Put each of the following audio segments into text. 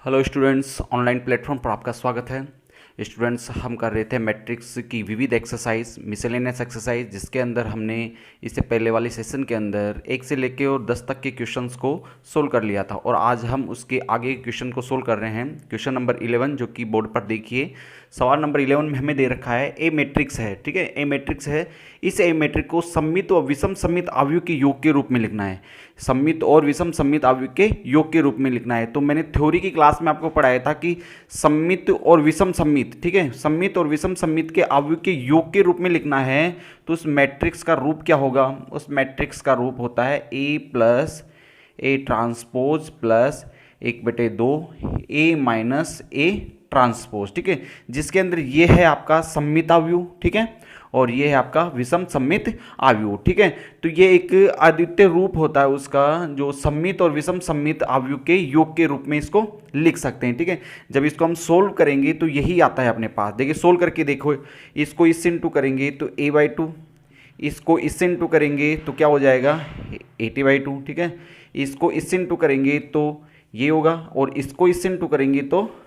Hello students, online platform पर आपका स्वागत है। स्टूडेंट्स, हम कर रहे थे मैट्रिक्स की विविध एक्सरसाइज, मिसलेनियस एक्सरसाइज, जिसके अंदर हमने इससे पहले वाली सेशन के अंदर 1 से लेके और 10 तक के क्वेश्चंस को सोल्व कर लिया था और आज हम उसके आगे क्वेश्चन को सोल्व कर रहे हैं। क्वेश्चन नंबर 11 जो कि बोर्ड पर देखिए, सवाल नंबर 11 में हमें दे रखा है ए मैट्रिक्स है, ठीक है। ए मैट्रिक्स है, इस ए मैट्रिक्स को सममित और विषम सममित अवयव के योग के रूप में लिखना है। सममित और विषम सममित अवयव के योग के रूप में लिखना है। तो मैंने थ्योरी की क्लास में आपको पढ़ाया था कि सममित और विषम सममित, ठीक है, सममित और विषम सममित के अवयव के योग के रूप में लिखना है। तो उस मैट्रिक्स का रूप क्या होगा? उस मैट्रिक्स का रूप होता है A plus A transpose plus 1/2 A minus A transpose, ठीक है, जिसके अंदर ये है आपका सममित अवयव, ठीक है, और ये है आपका विषम सममित अवयव, ठीक है। तो ये एक अद्वितीय रूप होता है उसका, जो सममित और विषम सममित अवयव के योग के रूप में इसको लिख सकते हैं, ठीक है। जब इसको हम सोल्व करेंगे तो यही आता है अपने पास। देखिए सोल्व करके देखो, इसको इससे इंटू करेंगे तो a/2, इसको इससे इंटू करेंगे तो क्या हो जाएगा 80/2, ठीक है। इसको इससे इंटू करेंगे तो ये होगा और इसको इससे इंटू करेंगे तो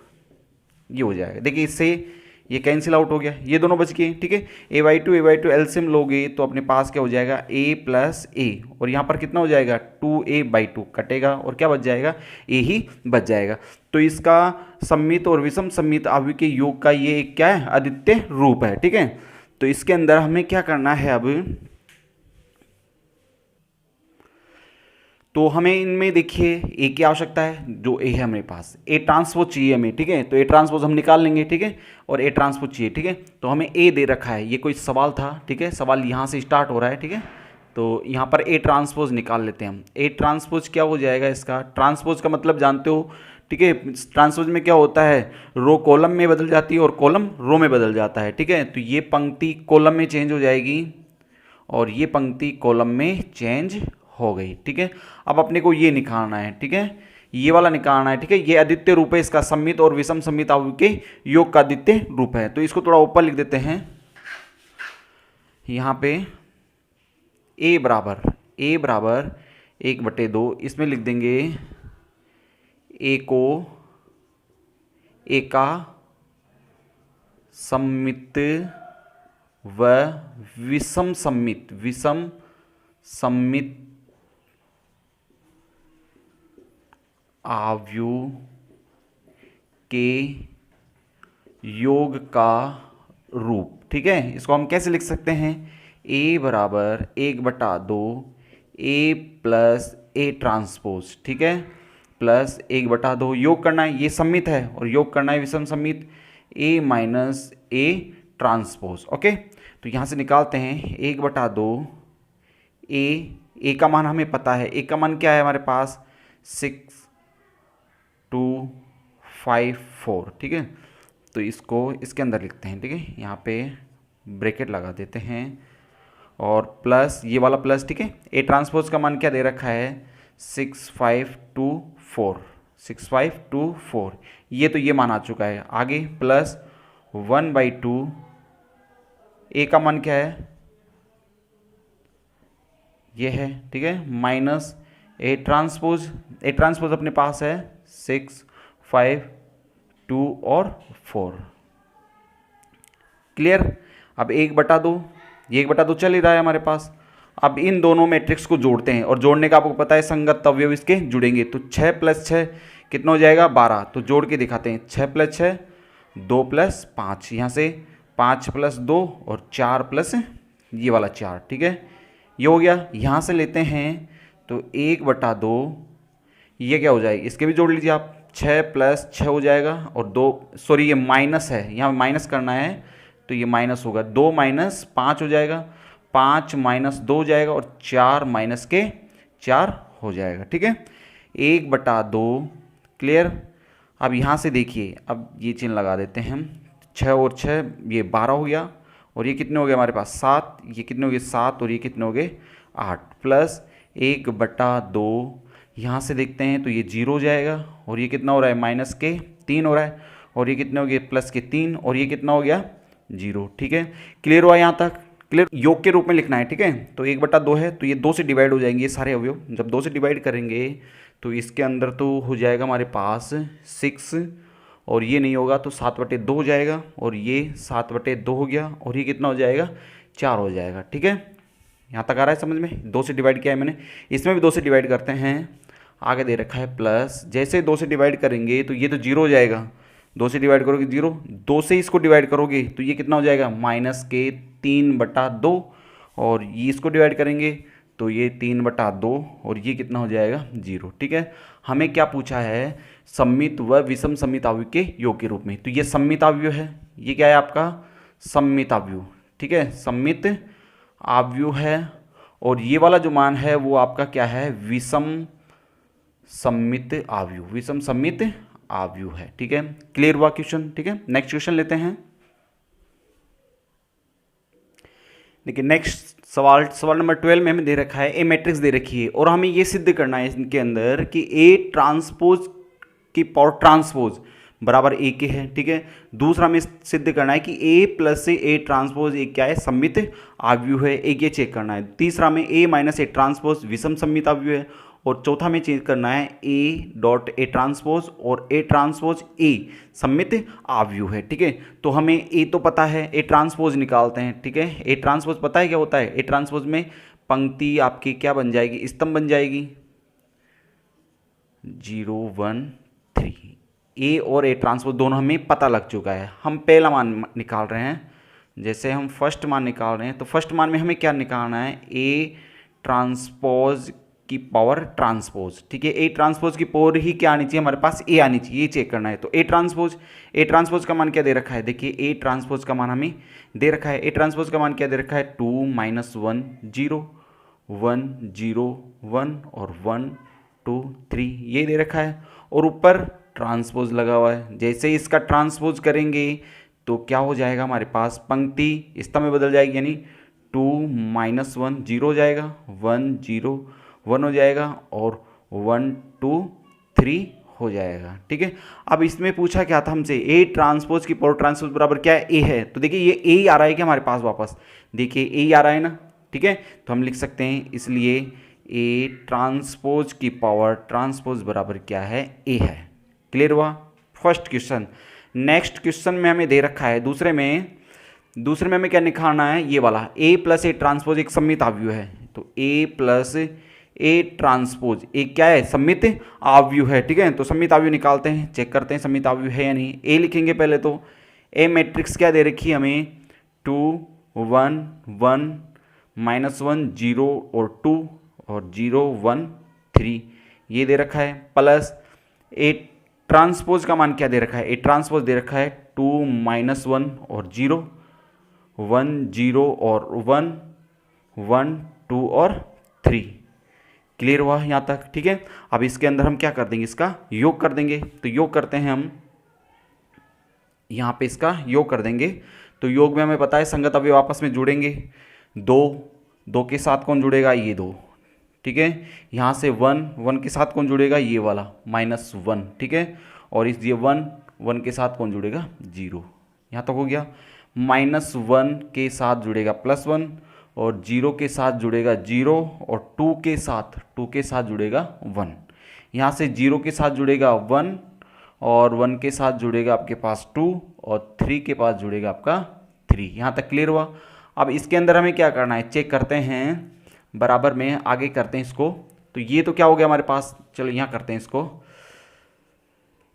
ये हो जाएगा। देखिए इससे ये कैंसिल आउट हो गया, ये दोनों बच गए, ठीक है। a/2 एलसीएम लोगे तो अपने पास क्या हो जाएगा a प्लस ए, और यहाँ पर कितना हो जाएगा 2a/2 कटेगा और क्या बच जाएगा a ही बच जाएगा। तो इसका सममित और विषम सममित अवयव के योग का ये एक क्या है, अद्वितीय रूप है, ठीक है। तो इसके अंदर हमें क्या करना है अब, तो हमें इनमें देखिए ए की आवश्यकता है, जो ए है हमारे पास, ए ट्रांसपोज चाहिए हमें, ठीक है। तो ए ट्रांसपोज हम निकाल लेंगे, ठीक है, और ए ट्रांसपोज चाहिए, ठीक है। तो हमें ए दे रखा है, ये कोई सवाल था, ठीक है, सवाल यहाँ से स्टार्ट हो रहा है, ठीक है। तो यहाँ पर ए ट्रांसपोज निकाल लेते हैं हम। ए ट्रांसपोज क्या हो जाएगा, इसका ट्रांसपोज का मतलब जानते हो, ठीक है। ट्रांसपोज में क्या होता है, रो कॉलम में बदल जाती है और कॉलम रो में बदल जाता है, ठीक है। तो ये पंक्ति कॉलम में चेंज हो जाएगी और ये पंक्ति कॉलम में चेंज हो गई, ठीक है। अब अपने को ये निकालना है, ठीक है, ये वाला निकालना है, ठीक है। ये अद्वितीय रूप है इसका, सममित और विषम सममित अवयव के योग का अद्वितीय रूप है। तो इसको थोड़ा ऊपर लिख देते हैं, यहाँ पे a बराबर 1/2, इसमें लिख देंगे a को a का सममित व विषम सममित अवयव के योग का रूप, ठीक है। इसको हम कैसे लिख सकते हैं, a बराबर 1/2 a प्लस ए ट्रांसपोज, ठीक है, प्लस 1/2, योग करना है, ये सममित है और योग करना है विषम सममित, a minus A transpose, okay. तो यहाँ से निकालते हैं 1/2 ए का मान हमें पता है, ए का मान क्या है हमारे पास 6254, ठीक है। तो इसको इसके अंदर लिखते हैं, ठीक है, यहाँ पे ब्रैकेट लगा देते हैं और प्लस ये वाला प्लस, ठीक है। ए ट्रांसपोज का मान क्या दे रखा है 6524, ये तो ये मान आ चुका है। आगे प्लस 1/2 ए का मान क्या है, ये है, ठीक है, माइनस ए ट्रांसपोज अपने पास है 6, 5, 2 और 4, क्लियर। अब 1/2, ये 1/2 चल ही रहा है हमारे पास। अब इन दोनों मैट्रिक्स को जोड़ते हैं और जोड़ने का आपको पता है संगत अवयव इसके जुड़ेंगे, तो 6 + 6 कितना हो जाएगा 12। तो जोड़ के दिखाते हैं, 6 + 6 2 + 5, यहाँ से 5 + 2 और 4 प्लस ये वाला 4, ठीक है, ये हो गया। यहाँ से लेते हैं तो 1/2, ये क्या हो जाएगा, इसके भी जोड़ लीजिए आप, 6 + 6 हो जाएगा और 2, सॉरी ये माइनस है, यहाँ माइनस करना है तो ये माइनस होगा, 2 - 5 हो जाएगा, 5 - 2 हो जाएगा और 4 - 4 हो जाएगा, ठीक है, 1/2, क्लियर। अब यहाँ से देखिए, अब ये चिन्ह लगा देते हैं हम, 6 और 6 ये 12 हो गया और ये कितने हो गए हमारे पास 7, ये कितने हो गए 7 और ये कितने हो गए 8, प्लस 1/2, यहाँ से देखते हैं तो ये 0 हो जाएगा और ये कितना हो रहा है -3 हो रहा है और ये कितने हो गए +3 और ये कितना हो गया 0, ठीक है, क्लियर हुआ यहाँ तक, क्लियर। योग के रूप में लिखना है, ठीक है। तो 1/2 है तो ये 2 से डिवाइड हो जाएंगे ये सारे अवयव, जब 2 से डिवाइड करेंगे तो इसके अंदर तो हो जाएगा हमारे पास 6, और ये नहीं होगा तो 7/2 हो जाएगा, और ये 7/2 हो गया, और ये कितना हो जाएगा 4 हो जाएगा। ठीक है, यहाँ तक आ रहा है समझ में। 2 से डिवाइड किया है मैंने, इसमें भी 2 से डिवाइड करते हैं। आगे दे रखा है प्लस, जैसे 2 से डिवाइड करेंगे तो ये तो 0 हो जाएगा, 2 से डिवाइड करोगे 0, 2 से इसको डिवाइड करोगे तो ये कितना हो जाएगा -3/2, और ये इसको डिवाइड करेंगे तो ये 3/2, और ये कितना हो जाएगा 0। ठीक है, हमें क्या पूछा है, सममित व विषम सममित अवयव के योग के रूप में। तो ये सममित अवयव है, ये क्या है आपका सममित अवयव। ठीक है, सममित अवयव है, और ये वाला जो मान है वो आपका क्या है विषम सममित अवयव, विषम सममित अवयव है। ठीक है, क्लियर हुआ क्वेश्चन। ठीक है, नेक्स्ट क्वेश्चन लेते हैं। देखिए नेक्स्ट सवाल नंबर 12 में हमें दे रखा है ए मैट्रिक्स दे रखी है, और हमें ये सिद्ध करना है इनके अंदर कि ए ट्रांसपोज की पावर ट्रांसपोज बराबर ए के है। ठीक है, दूसरा हमें सिद्ध करना है कि ए प्लस से ए ट्रांसपोज एक क्या है सममित अवयव है, एक ये चेक करना है। तीसरा में ए माइनस ए ट्रांसपोज विषम सममित अवयव है, और चौथा में चेक करना है ए डॉट ए ट्रांसपोज और ए ट्रांसपोज ए सममित अवयव है। ठीक है, तो हमें ए तो पता है, ए ट्रांसपोज निकालते हैं। ठीक है, ए ट्रांसपोज पता है क्या होता है, ए ट्रांसपोज में पंक्ति आपकी क्या बन जाएगी, स्तंभ बन जाएगी 0 1 3। ए और ए ट्रांसपोज दोनों हमें पता लग चुका है, हम पहला मान निकाल रहे हैं। जैसे हम फर्स्ट मान निकाल रहे हैं तो फर्स्ट मान में हमें क्या निकालना है, ए ट्रांसपोज की पावर ट्रांसपोज। ठीक है, ए ट्रांसपोज की पावर ही क्या आनी चाहिए हमारे पास, ए आनी चाहिए, ये चेक करना है। तो ए ट्रांसपोज का मान क्या दे रखा है, देखिए ए ट्रांसपोज का मान हमें दे रखा है, ए ट्रांसपोज का मान क्या दे रखा है 2 -1 0 1 0 1 और 1 2 3 ये दे रखा है, और ऊपर ट्रांसपोज लगा हुआ है। जैसे इसका ट्रांसपोज करेंगे तो क्या हो जाएगा हमारे पास, पंक्ति स्तंभ में बदल जाएगी, यानी 2 -1 0 हो जाएगा, 1 0 1 हो जाएगा, और 1 2 3 हो जाएगा। ठीक है, अब इसमें पूछा क्या था हमसे, ए ट्रांसपोज की पावर ट्रांसपोज बराबर क्या है, ए है। तो देखिए ये ए ही आ रहा है क्या हमारे पास वापस, देखिए ए ही आ रहा है ना। ठीक है, तो हम लिख सकते हैं इसलिए ए ट्रांसपोज की पावर ट्रांसपोज बराबर क्या है, ए है। क्लियर हुआ फर्स्ट क्वेश्चन। नेक्स्ट क्वेश्चन में हमें दे रखा है दूसरे में हमें क्या निकालना है, ये वाला ए प्लस ए ट्रांसपोज एक सममित अवयव है। तो ए प्लस ए ट्रांसपोज एक क्या है सममित अवयव है। ठीक है, तो सममित अवयव निकालते हैं, चेक करते हैं सममित अवयव है या नहीं। ए लिखेंगे पहले, तो ए मैट्रिक्स क्या दे रखी है हमें 2 1 1 -1 0 और 2 और 0 1 3 ये दे रखा है, प्लस ए ट्रांसपोज का मान क्या दे रखा है, ए ट्रांसपोज दे रखा है 2 -1 और 0 1 0 और 1 1 2 और 3। क्लियर हुआ यहाँ तक। ठीक है, अब इसके अंदर हम क्या कर देंगे, इसका योग कर देंगे। तो योग करते हैं हम, यहाँ पे इसका योग कर देंगे। तो योग में हमें पता है संगत अवयव आपस में जुड़ेंगे, 2 के साथ कौन जुड़ेगा, ये 2। ठीक है, यहाँ से 1 के साथ कौन जुड़ेगा, ये वाला -1। ठीक है, और इस ये 1 के साथ कौन जुड़ेगा, 0। यहाँ तक हो गया। -1 के साथ जुड़ेगा +1, और 0 के साथ जुड़ेगा 0, और 2 के साथ जुड़ेगा 1। यहाँ से 0 के साथ जुड़ेगा 1, और 1 के साथ जुड़ेगा आपके पास 2, और 3 के पास जुड़ेगा आपका 3। यहाँ तक क्लियर हुआ। अब इसके अंदर हमें क्या करना है, चेक करते हैं बराबर में, आगे करते हैं इसको। तो ये तो क्या हो गया हमारे पास, चलो यहाँ करते हैं इसको।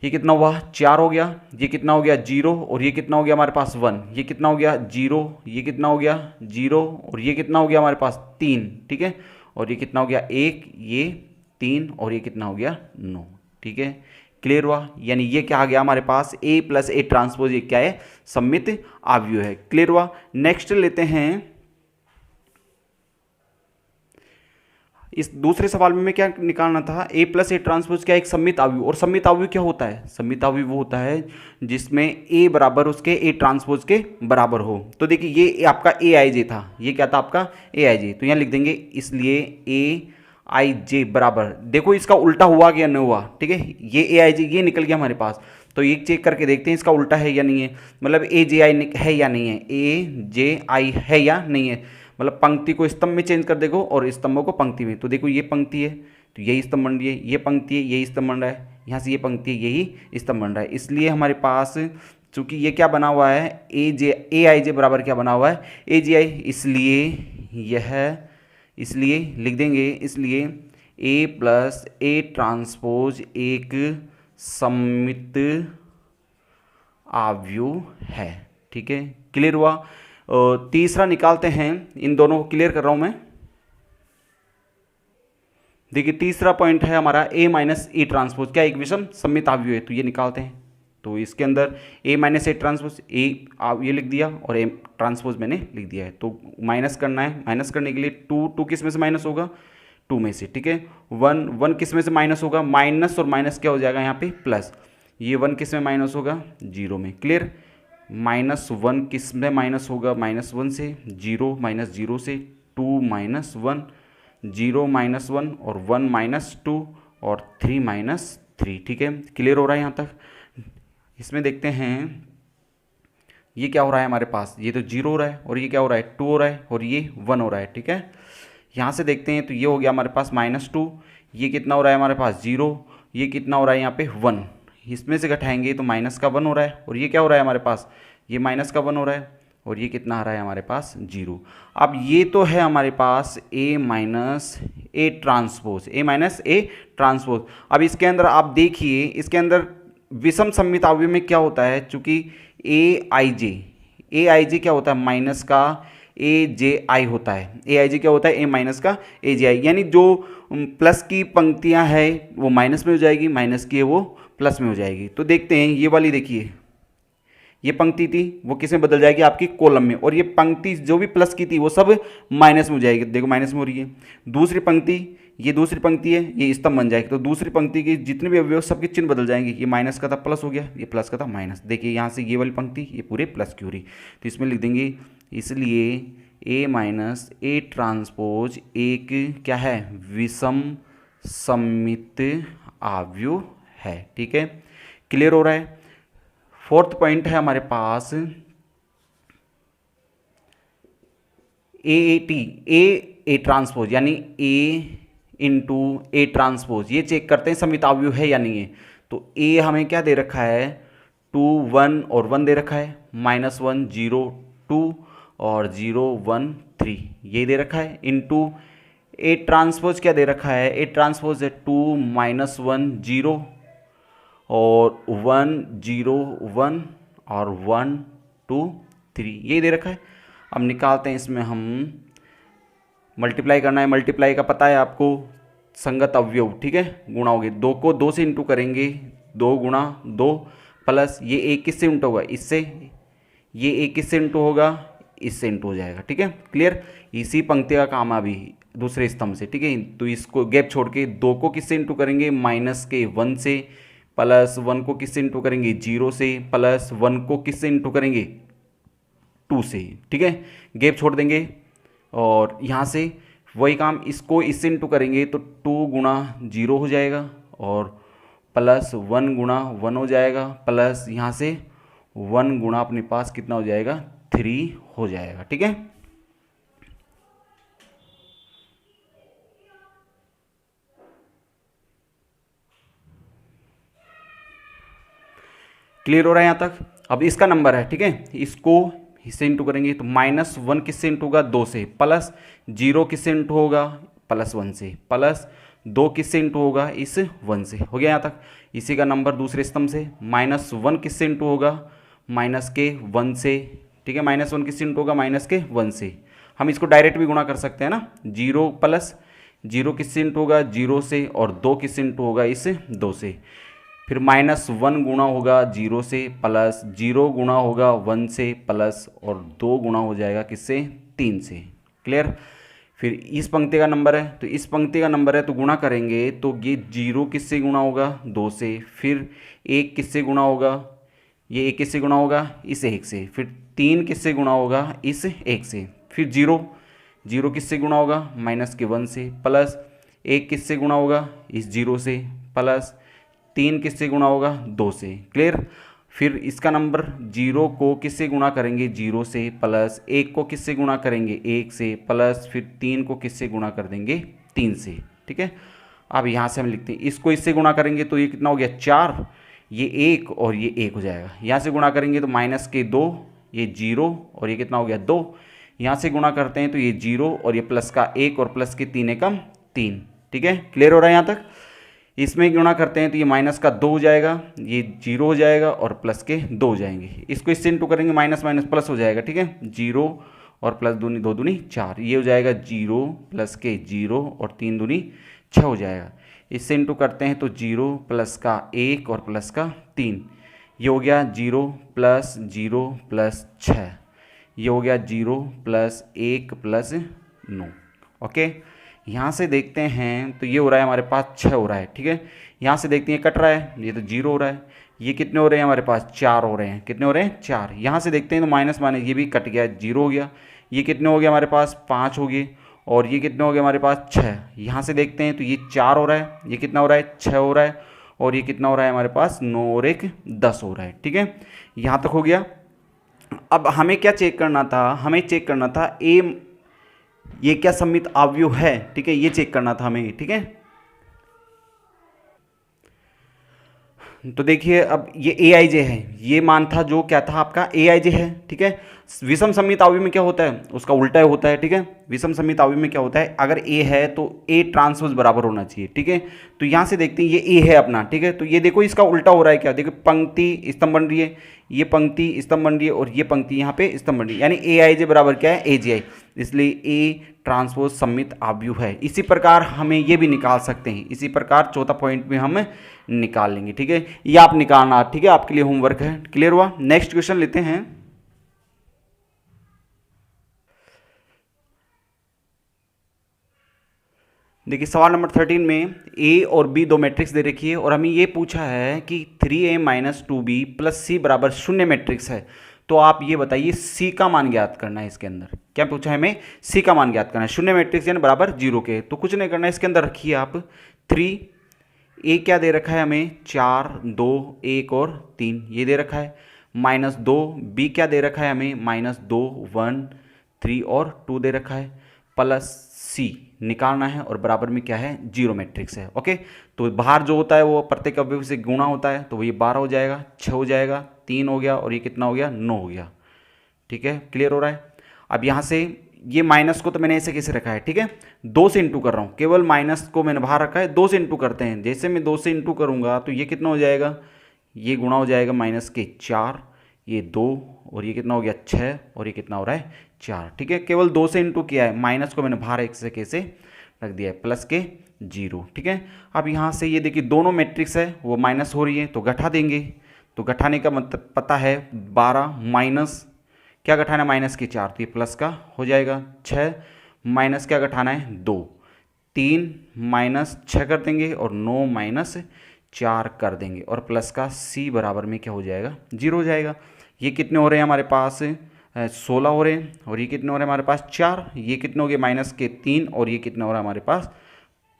ये कितना हुआ 4 हो गया, ये कितना हो गया 0, और ये कितना हो गया हमारे पास 1, ये कितना हो गया 0, ये कितना हो गया 0, और ये कितना हो गया हमारे पास 3। ठीक है, और ये कितना हो गया 1, ये 3, और ये कितना हो गया 9। ठीक है, क्लियर हुआ। यानी ये क्या आ गया हमारे पास, ए प्लस ए ट्रांसपोज ये क्या है सममित अवयव है। क्लियर हुआ। नेक्स्ट लेते हैं, इस दूसरे सवाल में क्या निकालना था, ए प्लस ए ट्रांसपोज क्या एक सममित अवयव। और सममित अवयव क्या होता है, सममित अवयव वो होता है जिसमें ए बराबर उसके ए ट्रांसपोज के बराबर हो। तो देखिए ये आपका ए आई जे था, ये क्या था आपका ए आई जे। तो यहाँ लिख देंगे इसलिए ए आई जे बराबर, देखो इसका उल्टा हुआ कि नहीं हुआ। ठीक है, ये ए आई जे ये निकल गया हमारे पास। तो एक चेक करके देखते हैं इसका उल्टा है या नहीं है, मतलब ए जे आई है या नहीं है, ए जे आई है या नहीं है। मतलब पंक्ति को स्तंभ में चेंज कर देखो और स्तंभों को पंक्ति में। तो देखो ये पंक्ति है, तो यही स्तंभ बन रही है, ये पंक्ति है यही स्तंभ बन रहा है, यहाँ से ये पंक्ति है यही स्तंभ बन रहा है। इसलिए हमारे पास चूंकि ये क्या बना हुआ है, ए आई जे बराबर क्या बना हुआ है, ए जी आई, इसलिए लिख देंगे, इसलिए ए प्लस ए ट्रांसपोज एक सममित आव्यूह है। ठीक है, क्लियर हुआ। तीसरा निकालते हैं, इन दोनों को क्लियर कर रहा हूं मैं। देखिए तीसरा पॉइंट है हमारा ए माइनस ए ट्रांसपोज क्या एक विषम सममित आव्यूह है, तो ये निकालते हैं। तो इसके अंदर ए माइनस ए ट्रांसपोज, ए ये लिख दिया और ए ट्रांसपोज मैंने लिख दिया है। तो माइनस करना है, माइनस करने के लिए टू किस में से माइनस होगा, 2 में से। ठीक है, 1 किस में से माइनस होगा, माइनस और माइनस क्या हो जाएगा यहाँ पे प्लस, ये 1 किस में माइनस होगा, 0 में। क्लियर, -1 किस में माइनस होगा, -1 से, 0 -0 से, 2 -1, 0 -1 और 1 -2 और 3 -3। ठीक है, क्लियर हो रहा है यहाँ तक। इसमें देखते हैं ये क्या हो रहा है हमारे पास, ये तो 0 हो रहा है और ये क्या हो रहा है, 2 हो रहा है और ये 1 हो रहा है। ठीक है, यहाँ से देखते हैं तो ये हो गया हमारे पास -2, ये कितना हो रहा है हमारे पास 0, ये कितना हो रहा है यहाँ पे 1, इसमें से घटाएंगे तो माइनस का 1 हो रहा है और ये क्या हो रहा है हमारे पास, ये माइनस का 1 हो रहा है और ये कितना आ रहा है हमारे पास 0। अब ये तो है हमारे पास ए माइनस ए ट्रांसपोज। अब इसके अंदर आप देखिए, इसके अंदर विषम सममित आव्यूह में क्या होता है, चूंकि ए आई जे क्या होता है, माइनस का ए जे आई होता है, ए आई जे क्या होता है, ए माइनस का ए जे आई, यानी जो प्लस की पंक्तियां हैं वो माइनस में हो जाएगी, माइनस की है वो प्लस में हो जाएगी। तो देखते हैं, ये वाली देखिए, ये पंक्ति थी वो किस में बदल जाएगी, आपकी कॉलम में, और ये पंक्ति जो भी प्लस की थी वो सब माइनस में हो जाएगी। देखो माइनस में हो रही है। दूसरी पंक्ति, ये दूसरी पंक्ति है, ये स्तंभ बन जाएगी। तो दूसरी पंक्ति के जितने भी अवयव सबके चिन्ह बदल जाएंगे, ये माइनस का था प्लस हो गया, ये प्लस का था माइनस। देखिए यहाँ से ये वाली पंक्ति ये पूरे प्लस की हो रही, तो इसमें लिख देंगे, इसलिए ए माइनस ए ट्रांसपोज एक क्या है, विषम सममित आव्यूह है। ठीक है, क्लियर हो रहा है। फोर्थ पॉइंट है हमारे पास ए ट्रांसपोज, यानी ए इंटू ए ट्रांसपोज, ये चेक करते हैं सममित आव्यूह है या नहीं है। तो ए हमें क्या दे रखा है, 2 1 और 1 दे रखा है, -1 0 2 और 0 1 3 ये दे रखा है, इंटू ए ट्रांसपोज क्या दे रखा है, ए ट्रांसपोज है 2 -1 0 और 1 0 1 और 1 2 3 ये दे रखा है। अब निकालते हैं, इसमें हम मल्टीप्लाई करना है, मल्टीप्लाई का पता है आपको, संगत अवयव। ठीक है, गुणा होगी, 2 को 2 से इंटू करेंगे, 2 गुणा 2 प्लस ये 1 किससे इंटू होगा, इससे, ये 1 किससे इंटू होगा, इससे इंटू हो जाएगा। ठीक है, क्लियर। इसी पंक्ति का काम अभी दूसरे स्तंभ से। ठीक है, तो इसको गैप छोड़ के 2 को किससे इंटू करेंगे, -1 से, प्लस 1 को किससे इंटू करेंगे, 0 से, प्लस 1 को किससे इंटू करेंगे, 2 से। ठीक है, गैप छोड़ देंगे और यहाँ से वही काम, इसको इससे इंटू करेंगे तो 2 गुणा 0 हो जाएगा और प्लस 1 गुणा 1 हो जाएगा, प्लस यहाँ से 1 गुणा अपने पास कितना हो जाएगा, 3 हो जाएगा। ठीक है, क्लियर हो रहा है यहाँ तक। अब इसका नंबर है, ठीक है, इसको इससे इंटू करेंगे तो -1 किससे इंटू होगा, 2 से, प्लस 0 किससे इंटू होगा, +1 से, प्लस 2 किससे इंटू होगा, इस 1 से। हो गया यहाँ तक। इसी का नंबर दूसरे स्तंभ से, -1 किससे इंटू होगा, -1 से। ठीक है, -1 किससे इंटू होगा, -1 से। हम इसको डायरेक्ट भी गुणा कर सकते हैं ना, 0 प्लस 0 किससे इंटू होगा, 0 से, और 2 किससे इंटू होगा, इस 2 से। फिर -1 गुणा होगा 0 से, प्लस 0 गुणा होगा 1 से, प्लस और 2 गुणा हो जाएगा किससे, 3 से। क्लियर। फिर इस पंक्ति का नंबर है तो इस पंक्ति का नंबर है तो गुणा करेंगे तो ये 0 किससे गुणा होगा, 2 से। फिर 1 किससे गुणा होगा, ये 1 किससे गुणा होगा, इस 1 से। फिर 3 किससे गुणा होगा, इस 1 से। फिर 0 किससे गुणा होगा, -1 से, प्लस 1 किससे गुणा होगा, इस 0 से, प्लस 3 किससे गुणा होगा, 2 से। क्लियर। फिर इसका नंबर 0 को किससे गुणा करेंगे, 0 से, प्लस 1 को किससे गुणा करेंगे, 1 से, प्लस फिर 3 को किससे गुणा कर देंगे, 3 से। ठीक है, अब यहाँ से हम लिखते हैं, इसको इससे गुणा करेंगे तो ये कितना हो गया 4, ये 1 और ये 1 हो जाएगा। यहाँ से गुणा करेंगे तो माइनस के 2, ये 0 और ये कितना हो गया 2। यहाँ से गुणा करते हैं तो ये 0 और ये प्लस का 1 और प्लस के 3 एकम 3। ठीक है, क्लियर हो रहा है यहाँ तक। इसमें गुणा करते हैं तो ये माइनस का 2 हो जाएगा, ये 0 हो जाएगा और प्लस के 2 हो जाएंगे। इसको इससे इंटू करेंगे, माइनस माइनस प्लस हो जाएगा। ठीक है, 0 और प्लस दूनी 2 दूनी 4, ये हो जाएगा 0 प्लस के 0 और 3 दूनी 6 हो जाएगा। इससे इंटू करते हैं तो 0 प्लस का 1 और प्लस का 3, ये हो गया 0 प्लस 0 प्लस 6, ये हो गया 0 प्लस 1 प्लस 9। ओके, यहाँ से देखते हैं तो ये हो रहा है हमारे पास 6 हो रहा है। ठीक है, यहाँ से देखते हैं कट रहा है, ये तो 0 हो रहा है। ये कितने हो रहे हैं हमारे पास 4 हो रहे हैं। कितने हो रहे हैं 4। यहाँ से देखते हैं तो माइनस माइनस ये भी कट गया, 0 हो गया। ये कितने हो गए हमारे पास 5 हो गए और ये कितने हो गए हमारे पास 6। यहाँ से देखते हैं तो ये 4 हो रहा है, ये कितना हो रहा है 6 हो रहा है और ये कितना हो रहा है हमारे पास 9 और 1 10 हो रहा है। ठीक है, यहाँ तक हो गया। अब हमें क्या चेक करना था, हमें चेक करना था ये क्या सममित अवयव है। ठीक है, ये चेक करना था हमें। ठीक है, तो देखिए अब ये aij है, ये मान था जो क्या था आपका aij है। ठीक है, विषम सममित अवयव में क्या होता है, उसका उल्टा होता है। ठीक है, विषम सममित अवयव में क्या होता है, अगर a है तो a ट्रांसपोज बराबर होना चाहिए। ठीक है, तो यहाँ से देखते हैं ये a है अपना। ठीक है, तो ये देखो इसका उल्टा हो रहा है क्या, देखो पंक्ति स्तंभ बन रही है, ये पंक्ति स्तंभ बन रही है और ये पंक्ति यहाँ पे स्तंभ बन रही है, यानी aij बराबर क्या है aji, इसलिए a ट्रांसपोज सममित अवयव है। इसी प्रकार हमें ये भी निकाल सकते हैं, इसी प्रकार चौथा पॉइंट में हम निकाल लेंगे। ठीक है, ये आप निकालना, ठीक है, आपके लिए होमवर्क है। क्लियर हुआ। नेक्स्ट क्वेश्चन लेते हैं। देखिए सवाल नंबर 13 में a और b दो मैट्रिक्स दे रखी है और हमें ये पूछा है कि 3a minus 2b plus c बराबर 0 मैट्रिक्स है। तो आप ये बताइए c का मान ज्ञात करना है। इसके अंदर क्या पूछा है हमें, c का मान ज्ञात करना है। 0 मैट्रिक्स यानी बराबर 0 के, तो कुछ नहीं करना है, इसके अंदर रखिए आप 3, a क्या दे रखा है हमें 4 2 1 और 3 ये दे रखा है, माइनस 2, b क्या दे रखा है हमें -2 1 3 और 2 दे रखा है, प्लस c निकालना है और बराबर में क्या है 0 मैट्रिक्स है। ओके, तो बाहर जो होता है वो प्रत्येक अवयव से गुणा होता है, तो ये 12 हो जाएगा, 6 हो जाएगा, 3 हो गया और ये कितना हो गया 9 हो गया। ठीक है, क्लियर हो रहा है। अब यहाँ से ये माइनस को तो मैंने ऐसे कैसे रखा है, ठीक है 2 से इंटू कर रहा हूँ, केवल माइनस को मैंने बाहर रखा है, 2 से इंटू करते हैं। जैसे मैं 2 से इंटू करूँगा तो ये कितना हो जाएगा, ये गुणा हो जाएगा माइनस के 4, ये 2 और ये कितना हो गया 6 और ये कितना हो रहा है 4। ठीक है, केवल 2 से इंटू किया है, माइनस को मैंने बाहर एक से कैसे रख दिया है, प्लस के 0। ठीक है, अब यहाँ से ये देखिए दोनों मैट्रिक्स है वो माइनस हो रही है तो घटा देंगे, तो घटाने का मतलब पता है 12 माइनस क्या घटाना है माइनस के 4, तो ये प्लस का हो जाएगा 6 माइनस क्या घटाना है 2, 3 माइनस 6 कर देंगे और 9 माइनस 4 कर देंगे और प्लस का c बराबर में क्या हो जाएगा 0 हो जाएगा। ये कितने हो रहे हैं हमारे पास 16 हो रहे हैं और ये कितने हो रहे हैं हमारे पास 4, ये कितने हो गए माइनस के 3 और ये कितने हो रहा है हमारे पास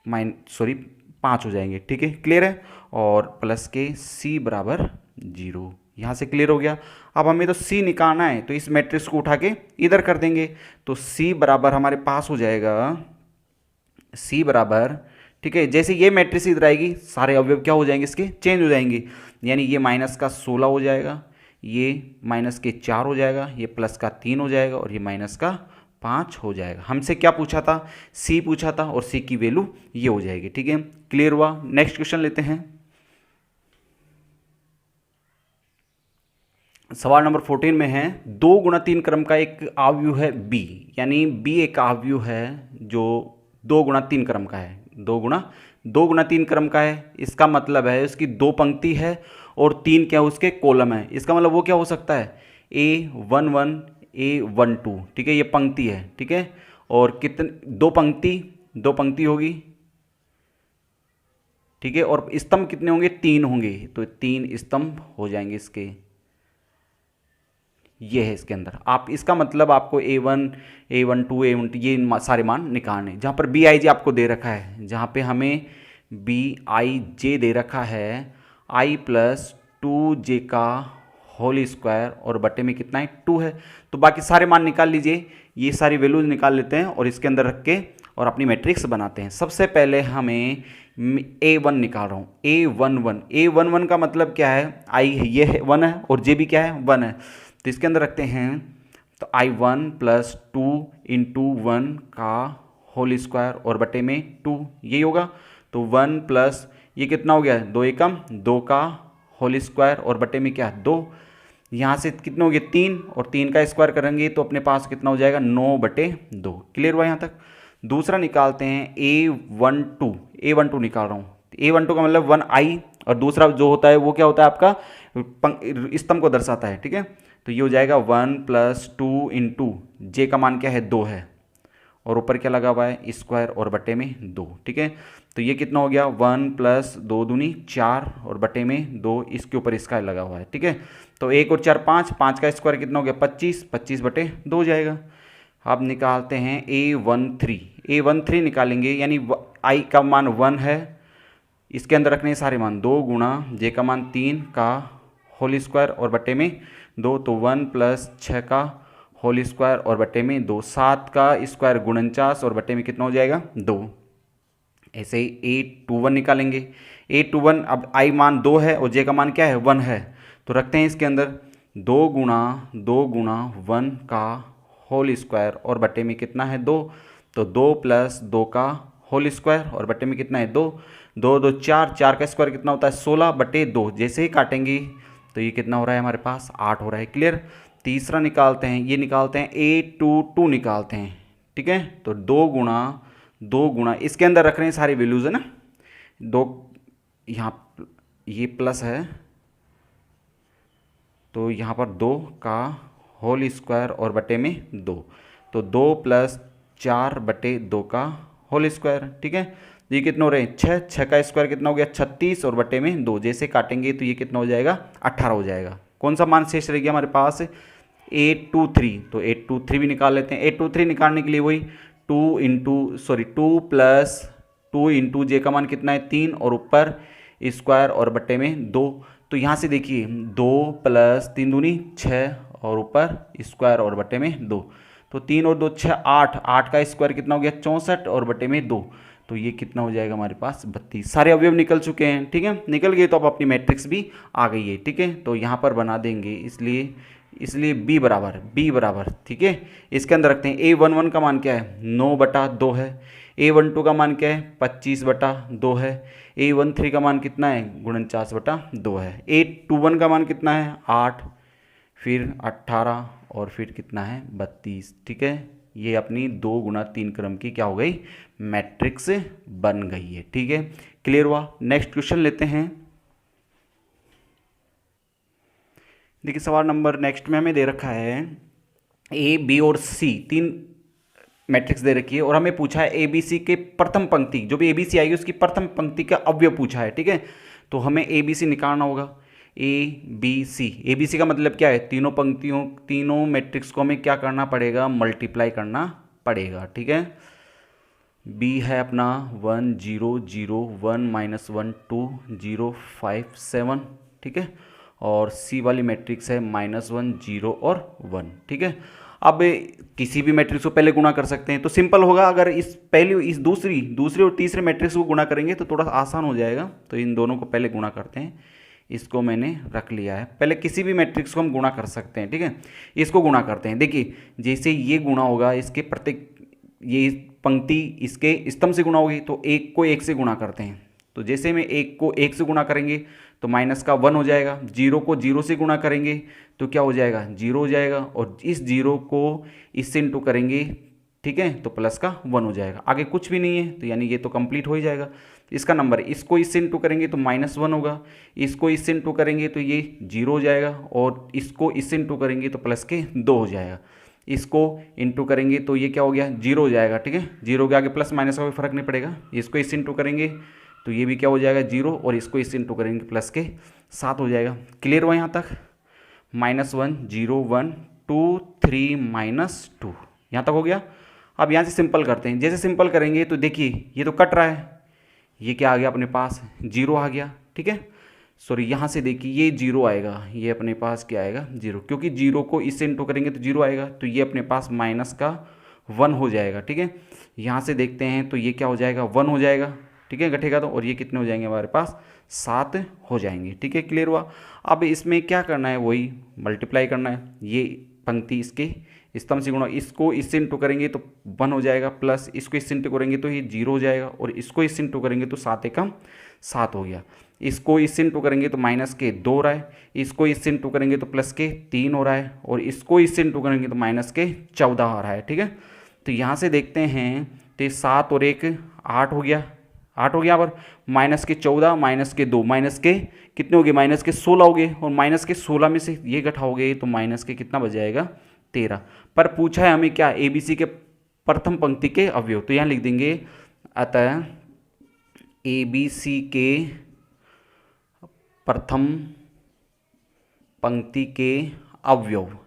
5 हो जाएंगे। ठीक है, क्लियर है, और प्लस के c बराबर 0, यहाँ से क्लियर हो गया। अब हमें तो c निकालना है तो इस मैट्रिक्स को उठा के इधर कर देंगे, तो c बराबर हमारे पास हो जाएगा c बराबर, ठीक है, जैसे ये मैट्रिक्स इधर आएगी सारे अवयव क्या हो जाएंगे इसके चेंज हो जाएंगे, यानी ये माइनस का 16 हो जाएगा, ये माइनस के 4 हो जाएगा, ये प्लस का 3 हो जाएगा और ये माइनस का 5 हो जाएगा। हमसे क्या पूछा था, c पूछा था और c की वैल्यू ये हो जाएगी। ठीक है, क्लियर हुआ। नेक्स्ट क्वेश्चन लेते हैं। सवाल नंबर 14 में है 2 गुणा 3 क्रम का एक अवयव है b, यानी b एक अवयव है जो 2 गुणा 3 क्रम का है, 2 गुणा 3 क्रम का है। इसका मतलब है उसकी 2 पंक्ति है और 3 क्या है उसके कॉलम है। इसका मतलब वो क्या हो सकता है A11 A12, ठीक है, ये पंक्ति है। ठीक है, और कितने 2 पंक्ति होगी, ठीक है, और स्तंभ कितने होंगे 3 होंगे, तो 3 स्तंभ हो जाएंगे इसके, ये है इसके अंदर। आप इसका मतलब आपको A1 A12 A12 ये सारे मान निकालने, जहाँ पर BIJ आपको दे रखा है, जहाँ पे हमें BIJ दे रखा है I प्लस 2J का होल स्क्वायर और बटे में कितना है 2 है, तो बाकी सारे मान निकाल लीजिए। ये सारी वैल्यूज निकाल लेते हैं और इसके अंदर रख के और अपनी मैट्रिक्स बनाते हैं। सबसे पहले हमें A1 निकाल रहा हूँ, A11, A11 का मतलब क्या है, आई ये है 1 है और जे भी क्या है 1 है, तो इसके अंदर रखते हैं तो I1 प्लस 2 इंटू 1 का होल स्क्वायर और बटे में 2, यही होगा। तो 1 प्लस ये कितना हो गया, 2 एकम 2 का होल स्क्वायर और बटे में क्या 2, यहाँ से कितना हो गया 3 और 3 का स्क्वायर करेंगे तो अपने पास कितना हो जाएगा 9/2। क्लियर हुआ यहाँ तक। दूसरा निकालते हैं A12 निकाल रहा हूँ। A12 का मतलब 1i और दूसरा जो होता है वो क्या होता है आपका स्तंभ को दर्शाता है, ठीक है। तो ये हो जाएगा 1 प्लस 2 इंटू जे का मान क्या है 2 है और ऊपर क्या लगा हुआ है स्क्वायर और बटे में 2, ठीक है। तो ये कितना हो गया 1 प्लस 2 दूनी 4 और बटे में 2, इसके ऊपर इसका लगा हुआ है, ठीक है। तो 1 और 4 5, 5 का स्क्वायर कितना हो गया 25, 25/2 हो जाएगा। अब निकालते हैं A13 निकालेंगे, यानी i का मान 1 है, इसके अंदर रखने सारे मान 2 गुणा जे का मान 3 का होल स्क्वायर और बटे में 2, तो 1 प्लस 6 का होल स्क्वायर और बटे में 2, 7 का स्क्वायर 49 और बटे में कितना हो जाएगा 2। ऐसे ही A21 निकालेंगे। A21 अब i मान 2 है और j का मान क्या है 1 है, तो रखते हैं इसके अंदर 2 गुणा 1 का होल स्क्वायर और बटे में कितना है 2, तो 2 प्लस 2 का होल स्क्वायर और बटे में कितना है 2, 2 2 4, 4 का स्क्वायर कितना होता है 16/2। जैसे ही काटेंगे तो ये कितना हो रहा है हमारे पास 8 हो रहा है। क्लियर। तीसरा निकालते हैं, ये निकालते हैं A22 निकालते हैं, ठीक है। तो 2 गुणा इसके अंदर रख रहे हैं सारी वैल्यूज है ना, 2 यहाँ ये प्लस है तो यहाँ पर 2 का होल स्क्वायर और बटे में 2, तो 2 प्लस 4/2 का होल स्क्वायर, ठीक है। ये कितना हो रहे हैं 6, 6 का स्क्वायर कितना हो गया 36 और बटे में 2, जैसे काटेंगे तो ये कितना हो जाएगा 18 हो जाएगा। कौन सा मान शेष रह गया हमारे पास A23, तो A23 भी निकाल लेते हैं। A23 निकालने के लिए वही 2 प्लस 2 इंटू जे का मान कितना है 3 और ऊपर स्क्वायर और बटे में 2, तो यहाँ से देखिए 2 प्लस 3 दूनी 6 और ऊपर स्क्वायर और बटे में 2, तो 3 और 2 6, 8, 8 का स्क्वायर कितना हो गया 64 और बटे में 2, तो ये कितना हो जाएगा हमारे पास 32। सारे अवयव निकल चुके हैं, ठीक है। निकल गए तो अब अपनी मैट्रिक्स भी आ गई है, ठीक है। तो यहाँ पर बना देंगे, इसलिए b बराबर, ठीक है। इसके अंदर रखते हैं A11 का मान क्या है 9/2 है, A12 का मान क्या है 25/2 है, A13 का मान कितना है 49/2 है, A21 का मान कितना है 8, फिर 18 और फिर कितना है 32, ठीक है। ये अपनी 2 गुणा 3 क्रम की क्या हो गई मैट्रिक्स बन गई है, ठीक है। क्लियर हुआ। नेक्स्ट क्वेश्चन लेते हैं। देखिए सवाल नंबर नेक्स्ट में हमें दे रखा है A, B और C 3 मैट्रिक्स दे रखी है और हमें पूछा है ABC के प्रथम पंक्ति, जो भी ABC आएगी उसकी प्रथम पंक्ति का अवयव पूछा है, ठीक है। तो हमें ABC निकालना होगा। ABC का मतलब क्या है, तीनों पंक्तियों तीनों मैट्रिक्स को हमें क्या करना पड़ेगा मल्टीप्लाई करना पड़ेगा, ठीक है। B है अपना 1 0 0 1 -1 2 0 5 7, ठीक है। और C वाली मैट्रिक्स है -1 0 और 1, ठीक है। अब किसी भी मैट्रिक्स को पहले गुणा कर सकते हैं तो सिंपल होगा, अगर इस दूसरे और तीसरे मैट्रिक्स को गुणा करेंगे तो थोड़ा आसान हो जाएगा। तो इन दोनों को पहले गुणा करते हैं, इसको मैंने रख लिया है। पहले किसी भी मैट्रिक्स को हम गुणा कर सकते हैं, ठीक है। इसको गुणा करते हैं, देखिए जैसे ये गुणा होगा इसके प्रत्येक, ये पंक्ति इसके स्तंभ से गुणा होगी तो 1 को 1 से गुणा करते हैं, तो जैसे में 1 को 1 से गुणा करेंगे तो -1 हो जाएगा, 0 को 0 से गुणा करेंगे तो क्या हो जाएगा 0 हो जाएगा, और इस 0 को इससे इंटू करेंगे, ठीक है, तो +1 हो जाएगा। आगे कुछ भी नहीं है तो यानी ये तो कंप्लीट हो ही जाएगा। इसका नंबर है, इसको इससे इंटू करेंगे तो -1 होगा, इसको इससे इंटू करेंगे तो ये 0 हो जाएगा, और इसको इससे इंटू करेंगे तो +2 हो जाएगा, इसको इंटू करेंगे तो ये क्या हो गया 0 हो जाएगा, ठीक है। 0 के आगे प्लस माइनस का कोई फर्क नहीं पड़ेगा। इसको इससे इंटू करेंगे तो ये भी क्या हो जाएगा 0, और इसको इससे इंटू करेंगे +7 हो जाएगा। क्लियर हुआ यहाँ तक। -1 0 1 2 3 -2 यहाँ तक हो गया। अब यहाँ से सिंपल करते हैं, जैसे सिंपल करेंगे तो देखिए ये तो कट रहा है, ये क्या आ गया अपने पास 0 आ गया, ठीक है। सॉरी यहाँ से देखिए ये 0 आएगा, ये अपने पास क्या आएगा 0, क्योंकि 0 को इससे इंटू करेंगे तो 0 आएगा, तो ये अपने पास -1 हो जाएगा, ठीक है। यहाँ से देखते हैं तो ये क्या हो जाएगा 1 हो जाएगा, ठीक है, घटेगा तो, और ये कितने हो जाएंगे हमारे पास 7 हो जाएंगे। ठीक है, क्लियर हुआ। अब इसमें क्या करना है, वही मल्टीप्लाई करना है, ये पंक्ति इसके स्तंभ से गुणा, इसको इससे इंटू करेंगे तो 1 हो जाएगा, प्लस इसको इससे इंटू करेंगे तो ये 0 हो जाएगा, और इसको इससे इंटू करेंगे तो 7 एकम 7 हो गया। इसको इससे इंटू करेंगे तो माइनस के 2 हो रहा है, इसको इससे इंटू करेंगे तो प्लस के 3 हो रहा है, और इसको इससे इंटू करेंगे तो माइनस के 14 हो रहा है। ठीक है, तो यहाँ से देखते हैं तो 7 और 1 8 हो गया, 8 हो गया, पर माइनस के 14 माइनस के 2 माइनस के कितने हो गए, माइनस के 16 हो गए, और माइनस के 16 में से ये घटाओगे तो माइनस के कितना बच जाएगा 13। पर पूछा है हमें क्या, ABC के प्रथम पंक्ति के अवयव, तो यहाँ लिख देंगे अतः ABC के प्रथम पंक्ति के अवयव।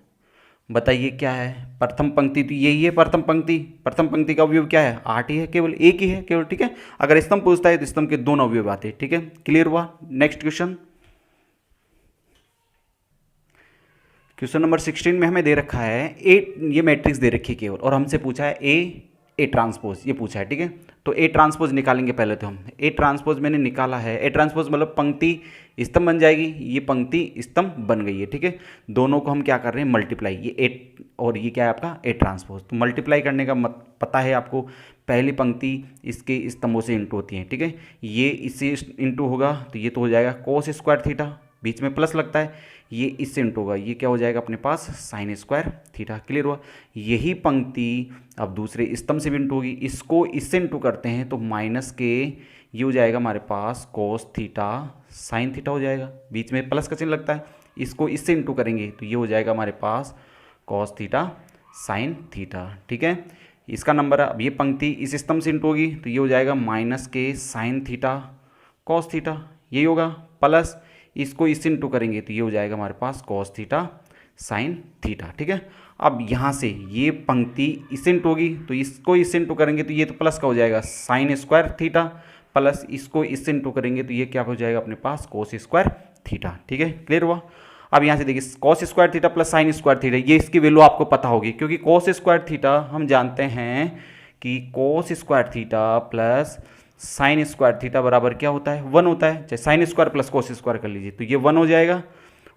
बताइए क्या है प्रथम पंक्ति, तो यही है प्रथम पंक्ति। प्रथम पंक्ति का अवयव क्या है, 8 ही है, केवल एक ही है केवल। ठीक है, अगर स्तंभ पूछता है तो स्तंभ के दोनों अवयव आते हैं। ठीक है, क्लियर हुआ। नेक्स्ट क्वेश्चन, क्वेश्चन नंबर 16 में हमें दे रखा है ये मैट्रिक्स दे रखी है केवल, और हमसे पूछा है ए ट्रांसपोज, ये पूछा है। ठीक है, तो ए ट्रांसपोज निकालेंगे पहले तो हम। ए ट्रांसपोज मैंने निकाला है, ए ट्रांसपोज मतलब पंक्ति स्तंभ बन जाएगी, ये पंक्ति स्तंभ बन गई है। ठीक है, दोनों को हम क्या कर रहे हैं, मल्टीप्लाई, ये ए और ये क्या है आपका ए ट्रांसपोज। तो मल्टीप्लाई करने का पता है आपको, पहली पंक्ति इसके स्तंभों से इंटू होती है। ठीक है, ये इससे इंटू होगा तो ये तो हो जाएगा कोस स्क्वायर थीटा, बीच में प्लस लगता है, ये इससे इंटू होगा, ये क्या हो जाएगा अपने पास साइन स्क्वायर थीटा। क्लियर हुआ। यही पंक्ति अब दूसरे स्तंभ से भी इंटू होगी, इसको इससे इंटू करते हैं तो माइनस के ये हो जाएगा हमारे पास कोस थीटा साइन थीटा हो जाएगा, बीच में प्लस का चिन्ह लगता है, इसको इससे इंटू करेंगे तो ये हो जाएगा हमारे पास कॉस थीटा साइन थीटा। ठीक है, इसका नंबर है। अब ये पंक्ति इस स्तंभ से इंटू होगी तो ये हो जाएगा माइनस के साइन थीटा कॉस थीटा, यही होगा, प्लस इसको इससे इंटू करेंगे तो ये हो जाएगा हमारे पास कॉस थीटा साइन थीटा। ठीक है, अब यहाँ से ये पंक्ति इससे इंटू होगी तो इसको इससे इंटू करेंगे तो ये तो प्लस का हो जाएगा साइन स्क्वायर थीटा, प्लस इसको इससे इंटू करेंगे तो ये क्या हो जाएगा अपने पास कोस स्क्वायर थीटा। ठीक है, क्लियर हुआ। अब यहाँ से देखिए cos square theta plus sine square theta, ये इसकी वैल्यू आपको पता होगी, क्योंकि कॉस स्क्वायर थीटा हम जानते हैं कि cos square theta plus sine square theta बराबर क्या होता है, 1 होता है। चाहे sine square plus cos square कर लीजिए तो ये 1 हो जाएगा,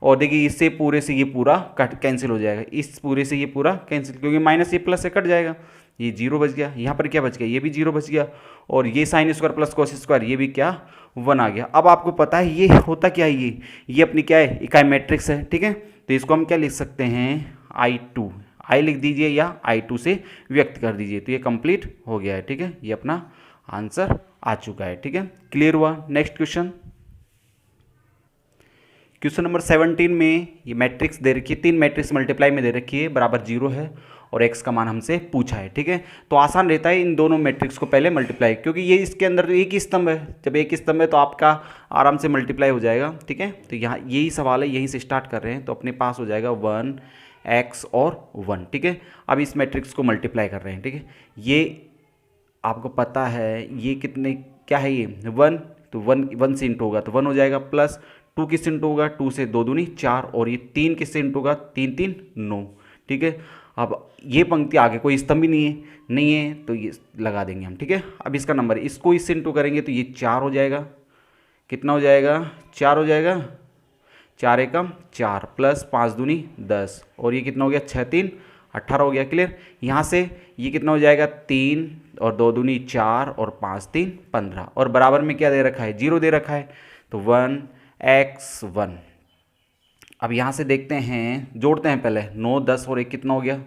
और देखिए इससे पूरे से ये पूरा कट कैंसिल हो जाएगा, इस पूरे से ये पूरा कैंसिल, क्योंकि माइनस ये प्लस से कट जाएगा, ये 0 बच गया, यहाँ पर क्या बच गया, ये भी 0 बच गया, और ये sine square plus cos square ये भी क्या 1 आ गया। अब आपको पता है ये होता क्या है, ये अपनी क्या है इकाई मैट्रिक्स है। ठीक है, तो इसको हम क्या लिख सकते हैं I2, आई लिख दीजिए या I2 से व्यक्त कर दीजिए, तो ये कंप्लीट हो गया है। ठीक है, ये अपना आंसर आ चुका है। ठीक है, क्लियर हुआ। नेक्स्ट क्वेश्चन, क्वेश्चन नंबर 17 में ये मैट्रिक्स दे रखी है, 3 मैट्रिक्स मल्टीप्लाई में दे रखी है, बराबर 0 है और x का मान हमसे पूछा है। ठीक है, तो आसान रहता है इन दोनों मैट्रिक्स को पहले मल्टीप्लाई, क्योंकि ये इसके अंदर एक ही स्तंभ है, जब एक स्तंभ है तो आपका आराम से मल्टीप्लाई हो जाएगा। ठीक है, तो यहाँ यही सवाल है, यहीं से स्टार्ट कर रहे हैं, तो अपने पास हो जाएगा 1x और 1। ठीक है, अब इस मैट्रिक्स को मल्टीप्लाई कर रहे हैं। ठीक है, ये आपको पता है ये कितने क्या है, ये 1, तो 1 से इंटू होगा तो 1 हो जाएगा, प्लस 2 किससे इंटू होगा, 2 से 2 दूनी 4, और ये 3 किससे इंटू होगा, 3 3 9। ठीक है, अब ये पंक्ति आगे कोई स्तंभ भी नहीं है तो ये लगा देंगे हम। ठीक है, अब इसका नंबर इसको इससे इंटू करेंगे तो ये 4 हो जाएगा, कितना हो जाएगा 4 हो जाएगा, 4 एकम 4, प्लस 5 दूनी 10, और ये कितना हो गया 6 3 18 हो गया। क्लियर। यहाँ से ये कितना हो जाएगा 3 और 2 दूनी 4 और 5 3 15, और बराबर में क्या दे रखा है 0 दे रखा है, तो 1x1। अब यहाँ से देखते हैं, जोड़ते हैं पहले, 9 10 और 1 कितना हो गया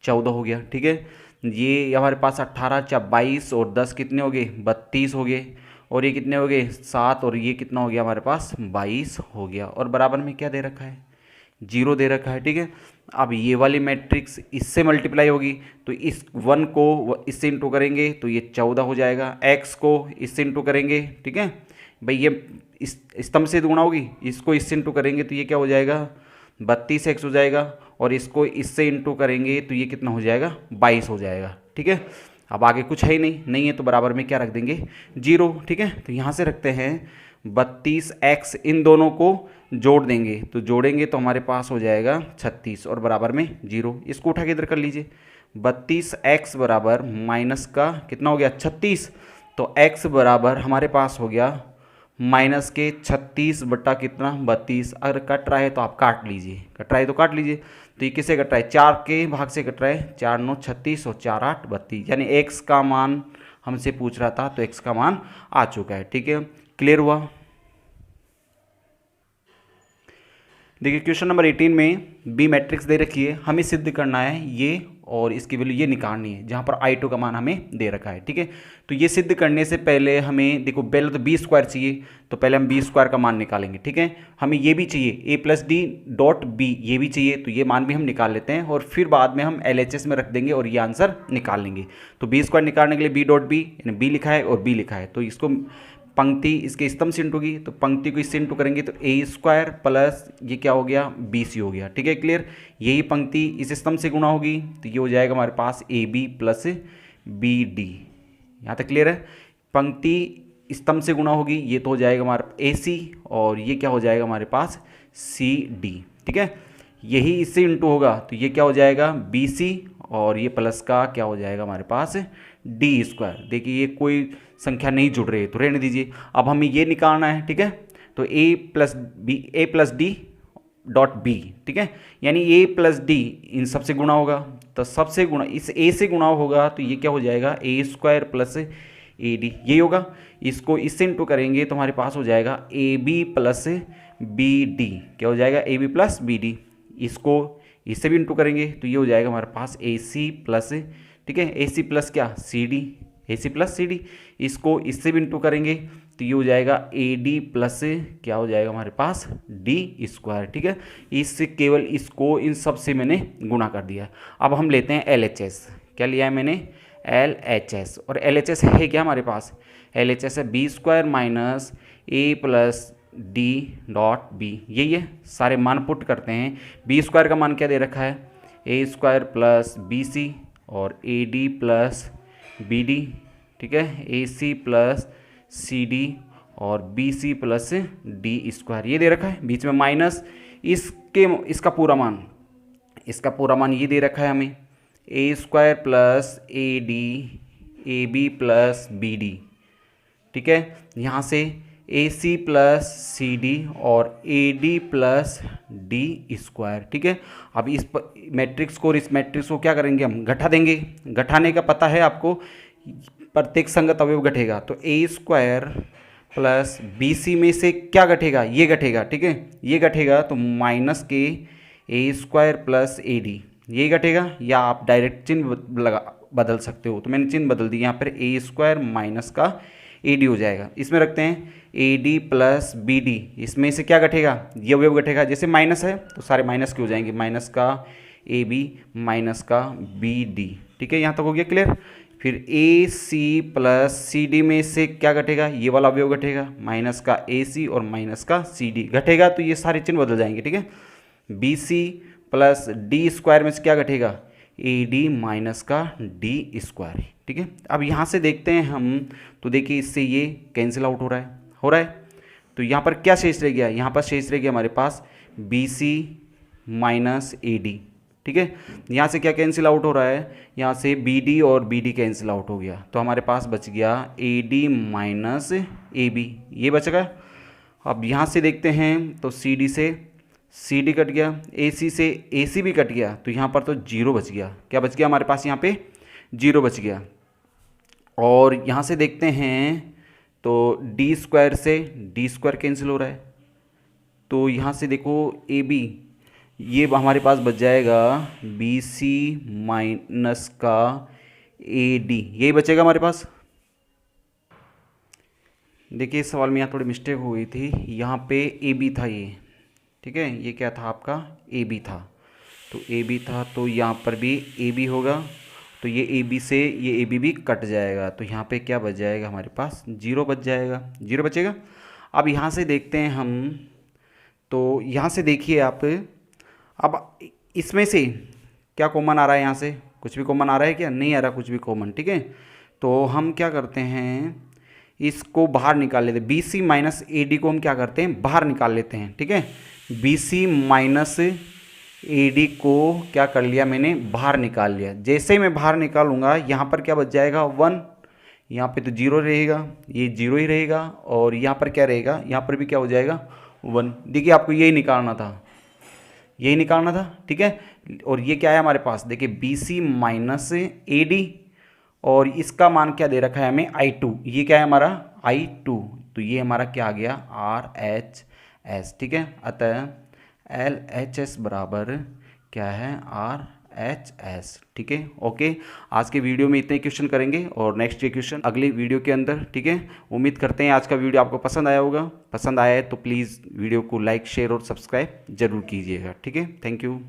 14 हो गया। ठीक है, ये हमारे पास 18 22 और 10 कितने हो गए 32 हो गए, और ये कितने हो गए 7, और ये कितना हो गया हमारे पास 22 हो गया, और बराबर में क्या दे रखा है 0 दे रखा है। ठीक है, अब ये वाली मैट्रिक्स इससे मल्टीप्लाई होगी तो इस 1 को इससे इंटू करेंगे तो ये 14 हो जाएगा, x को इससे इंटू करेंगे। ठीक है भाई, ये इस स्तंभ से गुणा होगी, इसको इससे इंटू करेंगे तो ये क्या हो जाएगा 32x हो जाएगा, और इसको इससे इंटू करेंगे तो ये कितना हो जाएगा 22 हो जाएगा। ठीक है, अब आगे कुछ है ही नहीं है तो बराबर में क्या रख देंगे 0। ठीक है, तो यहाँ से रखते हैं 32x, इन दोनों को जोड़ देंगे तो जोड़ेंगे तो हमारे पास हो जाएगा 36, और बराबर में 0। इसको उठा के इधर कर लीजिए, 32x बराबर माइनस का कितना हो गया 36, तो x बराबर हमारे पास हो गया माइनस के 36 बट्टा कितना 32। अगर कट रहा है तो आप काट लीजिए, कट रहा है तो काट लीजिए। तो ये किससे कट रहा है, 4 के भाग से कट रहा है, 4 9 36 और 4 8 32, यानी x का मान हमसे पूछ रहा था तो x का मान आ चुका है। ठीक है, क्लियर हुआ। देखिए क्वेश्चन नंबर 18 में बी मैट्रिक्स दे रखी है, हमें सिद्ध करना है ये और इसकी वैल्यू ये निकालनी है, जहाँ पर I2 का मान हमें दे रखा है। ठीक है, तो ये सिद्ध करने से पहले हमें देखो पहले तो बी स्क्वायर चाहिए, तो पहले हम बी स्क्वायर का मान निकालेंगे। ठीक है, हमें ये भी चाहिए ए प्लस डी डॉट बी, ये भी चाहिए, तो ये मान भी हम निकाल लेते हैं और फिर बाद में हम LHS में रख देंगे और ये आंसर निकाल लेंगे। तो बी स्क्वायर निकालने के लिए बी डॉट बी, यानी बी लिखा है और बी लिखा है, तो इसको पंक्ति इसके स्तंभ से इंटू होगी, तो पंक्ति को इससे इंटू करेंगे तो ए स्क्वायर प्लस ये क्या हो गया बी सी हो गया। ठीक है, क्लियर। यही पंक्ति इस स्तंभ से गुणा होगी तो ये हो जाएगा हमारे पास A B plus B D. यहाँ तक क्लियर है। पंक्ति स्तंभ से गुणा होगी, ये तो हो जाएगा हमारा ए सी और ये क्या हो जाएगा हमारे पास सी डी। ठीक है, यही इससे इंटू होगा तो ये क्या हो जाएगा बी सी और ये प्लस का क्या हो जाएगा हमारे पास डी स्क्वायर। देखिए ये कोई संख्या नहीं जुड़ रही है तो रहने दीजिए। अब हमें ये निकालना है। ठीक है, तो ए प्लस डी डॉट बी। ठीक है, यानी ए प्लस डी इन सबसे गुणा होगा, तो सबसे गुणा इस ए से गुणा होगा तो ये क्या हो जाएगा ए स्क्वायर प्लस ए डी, यही होगा। इसको इससे इंटू करेंगे तो हमारे पास हो जाएगा A B plus B D, क्या हो जाएगा A B plus B D. इसको इससे भी इंटू करेंगे तो ये हो जाएगा हमारे पास ए सी प्लस, ठीक है, ए सी प्लस क्या सी डी, ए सी प्लस सी डी। इसको इससे भी इंटू करेंगे तो ये हो जाएगा ए डी प्लस क्या हो जाएगा हमारे पास डी स्क्वायर। ठीक है, इससे केवल इसको इन सब से मैंने गुणा कर दिया। अब हम लेते हैं LHS। क्या लिया है मैंने LHS, और LHS है क्या हमारे पास, LHS है बी स्क्वायर माइनस ए प्लस डी डॉट बी, यही है। सारे मान पुट करते हैं। बी स्क्वायर का मान क्या दे रखा है A square plus B C और A D plus B D. ठीक है, A C plus C D और B C plus D square ये दे रखा है, बीच में माइनस इसका पूरा मान ये दे रखा है हमें A square plus A D A B plus B D. ठीक है, यहाँ से ए सी प्लस सी डी और A D plus D square. ठीक है, अब इस मैट्रिक्स को और इस मैट्रिक्स को क्या करेंगे हम घटा देंगे। घटाने का पता है आपको, प्रत्येक संगत अवयव घटेगा, तो ए स्क्वायर प्लस बी सी में से क्या घटेगा ये घटेगा। ठीक है, ये घटेगा तो माइनस के ए स्क्वायर प्लस ए डी ये घटेगा, या आप डायरेक्ट चिन्ह बदल सकते हो। तो मैंने चिन्ह बदल दिया, यहाँ पर ए स्क्वायर माइनस का ए डी हो जाएगा। इसमें रखते हैं A D plus B D, इसमें से क्या घटेगा ये अवयव घटेगा, जैसे माइनस है तो सारे माइनस के हो जाएंगे, माइनस का ए बी माइनस का बी डी। ठीक है, यहाँ तक हो गया क्लियर। फिर ए सी प्लस सी डी में से क्या घटेगा ये वाला अवयव घटेगा, माइनस का ए सी और माइनस का सी डी घटेगा, तो ये सारे चिन्ह बदल जाएंगे। ठीक है, B C plus D square में से क्या घटेगा ए डी माइनस का डी स्क्वायर। ठीक है, अब यहाँ से देखते हैं हम, तो देखिए इससे ये कैंसिल आउट हो रहा है, तो यहाँ पर क्या शेष रह गया, यहाँ पर शेष रह गया हमारे पास B C minus A D. ठीक है, यहाँ से क्या कैंसिल आउट हो रहा है, यहाँ से बी डी और बी डी कैंसिल आउट हो गया, तो हमारे पास बच गया A D minus A B, ये बच गया। अब यहाँ से देखते हैं तो सी डी से सी डी कट गया, ए सी से ए सी भी कट गया, तो यहाँ पर तो जीरो बच गया। क्या बच गया हमारे पास यहाँ पे जीरो बच गया। और यहाँ से देखते हैं तो डी स्क्वायर से डी स्क्वायर कैंसिल हो रहा है, तो यहाँ से देखो ए बी ये हमारे पास बच जाएगा बी सी माइनस का ए डी, यही बचेगा हमारे पास। देखिए इस सवाल में यहाँ थोड़ी मिस्टेक हो गई थी, यहाँ पे ए बी था ये। ठीक है, ये क्या था आपका ए बी था, तो ए बी था तो यहाँ पर भी ए बी होगा, तो ये ए बी से ये ए बी भी कट जाएगा, तो यहाँ पे क्या बच जाएगा हमारे पास जीरो बच जाएगा, जीरो बचेगा। अब यहाँ से देखते हैं हम, तो यहाँ से देखिए आप, अब इसमें से क्या कॉमन आ रहा है, यहाँ से कुछ भी कॉमन आ रहा है क्या, नहीं आ रहा कुछ भी कॉमन। ठीक है, तो हम क्या करते हैं इसको बाहर निकाल लेते हैं, B C minus A D को हम क्या करते हैं बाहर निकाल लेते हैं। ठीक है, B C minus A D को क्या कर लिया मैंने बाहर निकाल लिया। जैसे ही मैं बाहर निकालूंगा यहाँ पर क्या बच जाएगा 1, यहाँ पे तो जीरो रहेगा, ये जीरो ही रहेगा, और यहाँ पर क्या रहेगा, यहाँ पर भी क्या हो जाएगा 1। देखिए आपको यही निकालना था, यही निकालना था, ठीक है। और ये क्या है हमारे पास, देखिए B C minus A D, और इसका मान क्या दे रखा है हमें I2, ये क्या है हमारा I2, तो ये हमारा क्या आ गया RHS, ठीक है। अतः LHS बराबर क्या है RHS, ठीक है। ओके, आज के वीडियो में इतने क्वेश्चन करेंगे और नेक्स्ट ये क्वेश्चन अगले वीडियो के अंदर, ठीक है। उम्मीद करते हैं आज का वीडियो आपको पसंद आया होगा। पसंद आया है तो प्लीज़ वीडियो को लाइक शेयर और सब्सक्राइब जरूर कीजिएगा, ठीक है। Thank you.